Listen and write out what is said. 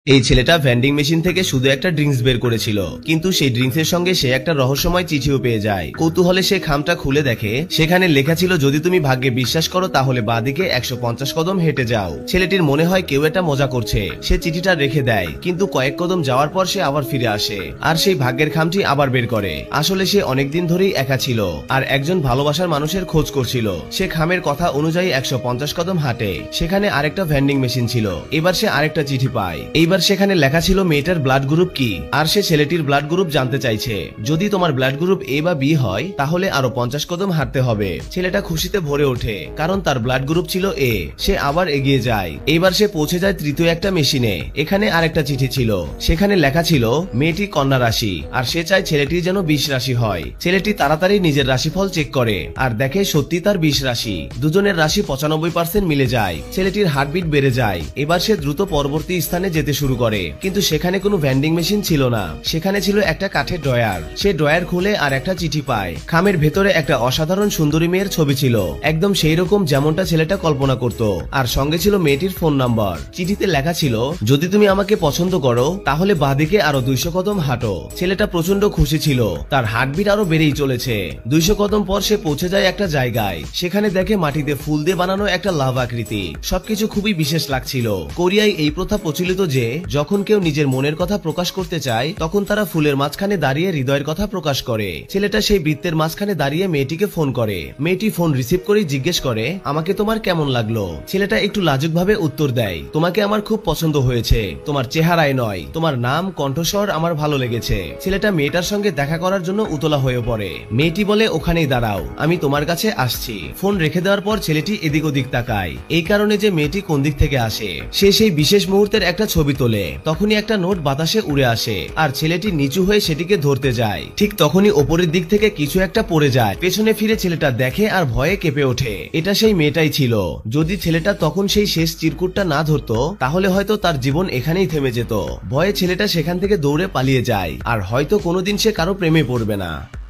এই ছেলেটা vending machine থেকে শুধু একটা ড্রিঙ্কস বের করেছিল, কিন্তু সেই ড্রিঙ্কসের সঙ্গে সে একটা রহস্যময় চিঠিও পেয়ে যায়। কৌতূহলে সে খামটা খুলে দেখে, সেখানে লেখা ছিল, যদি তুমি ভাগ্যে বিশ্বাস করো তাহলে বাঁদিকে 150 কদম হেঁটে যাও। ছেলেটির মনে হয় কেউ এটা মজা করছে। সে চিঠিটা রেখে দেয়, কিন্তু কয়েক কদম যাওয়ার পর সে আবার ফিরে আসে আর সেই ভাগ্যের খামটি আবার বের করে। আসলে সে অনেকদিন ধরেই একা ছিল আর একজন ভালোবাসার মানুষের খোঁজ করছিল। সে খামের কথা অনুযায়ী 150 কদম হাঁটে। সেখানে আরেকটা ভেন্ডিং মেশিন ছিল। এবার সে আরেকটা চিঠি পায়। এইবার সেখানে লেখা ছিল মেয়েটার ব্লাড গ্রুপ কি, আর সে ছেলেটির ব্লাড গ্রুপ জানতে চাইছে। যদি তোমার ব্লাড গ্রুপ এ বা বি হয় তাহলে আরো 50 কদম হাঁটতে হবে। ছেলেটা খুশিতে ভরে ওঠে, কারণ তার ব্লাড গ্রুপ ছিল এ। সে আবার এগিয়ে যায়। এইবার সে পৌঁছে যায় তৃতীয় একটা মেশিনে। এখানে আরেকটা চিঠি ছিল। সেখানে লেখা ছিল মেয়েটি কন্যা রাশি, আর সে চায় ছেলেটি যেন 20 রাশি হয়। ছেলেটি তাড়াতাড়ি নিজের রাশিফল চেক করে আর দেখে সত্যি তার 20 রাশি। দুজনের রাশি 95% মিলে যায়। ছেলেটির হার্টবিট বেড়ে যায়। এবার সে দ্রুত পরবর্তী স্থানে যেতে শুরু করে, কিন্তু সেখানে কোনো ভেন্ডিং মেশিন ছিল না। সেখানে ছিল একটা কাঠের ড্রয়ার। সে ড্রয়ার খুলে আর একটা চিঠি পায়। খামের ভেতরে একটা অসাধারণ সুন্দরী মেয়ের ছবি ছিল, একদম সেই রকম যেমনটা ছেলেটা কল্পনা করত। আর সঙ্গে ছিল মেয়েটির ফোন নাম্বার। চিঠিতে লেখা ছিল, যদি তুমি আমাকে পছন্দ করো তাহলে বাঁদিকে আরো 200 কদম হাঁটো। ছেলেটা প্রচন্ড খুশি ছিল। তার হার্টবিট আরো বেড়েই চলেছে। 200 কদম পর সে পৌঁছে যায় একটা জায়গায়। সেখানে দেখে মাটিতে ফুল দিয়ে বানানো একটা লাভ আকৃতি। সবকিছু খুবই বিশেষ লাগছিল। কোরিয়ায় এই প্রথা প্রচলিত যে যখন কেউ নিজের মনের কথা প্রকাশ করতে চায় তখন তারা ফুলের মাঝখানে দাঁড়িয়ে হৃদয়ের কথা প্রকাশ করে। ছেলেটা সেই বৃত্তের মাঝখানে দাঁড়িয়ে মেয়েটিকে ফোন করে। মেয়েটি ফোন রিসিভ করে জিজ্ঞেস করে, আমাকে তোমার কেমন লাগলো? ছেলেটা একটু লাজুক ভাবে উত্তর দেয়, তোমাকে আমার খুব পছন্দ হয়েছে। তোমার চেহারায় নয়, তোমার নাম, কণ্ঠস্বর আমার ভালো লেগেছে। ছেলেটা মেয়েটার সঙ্গে দেখা করার জন্য উতলা হয়ে পড়ে। মেয়েটি বলে, ওখানেই দাঁড়াও, আমি তোমার কাছে আসছি। ফোন রেখে দেওয়ার পর ছেলেটি এদিক ওদিক তাকায়, এই কারণে যে মেয়েটি কোন দিক থেকে আসে। সে সেই বিশেষ মুহূর্তের একটা ছবি তোলে। তখনই একটা নোট বাতাসে উড়ে আসে আর ছেলেটি নিচু হয়ে সেটিকে ধরতে যায়। ঠিক তখনই ওপরের দিক থেকে কিছু একটা পড়ে যায়। পেছনে ফিরে ছেলেটা দেখে আর ভয়ে কেঁপে ওঠে। এটা সেই মেয়েটাই ছিল। যদি ছেলেটা তখন সেই শেষ চিরকুটটা না ধরতো তাহলে হয়তো তার জীবন এখানেই থেমে যেত। ভয়ে ছেলেটা সেখান থেকে দৌড়ে পালিয়ে যায় আর হয়তো কোনোদিন সে কারো প্রেমে পড়বে না।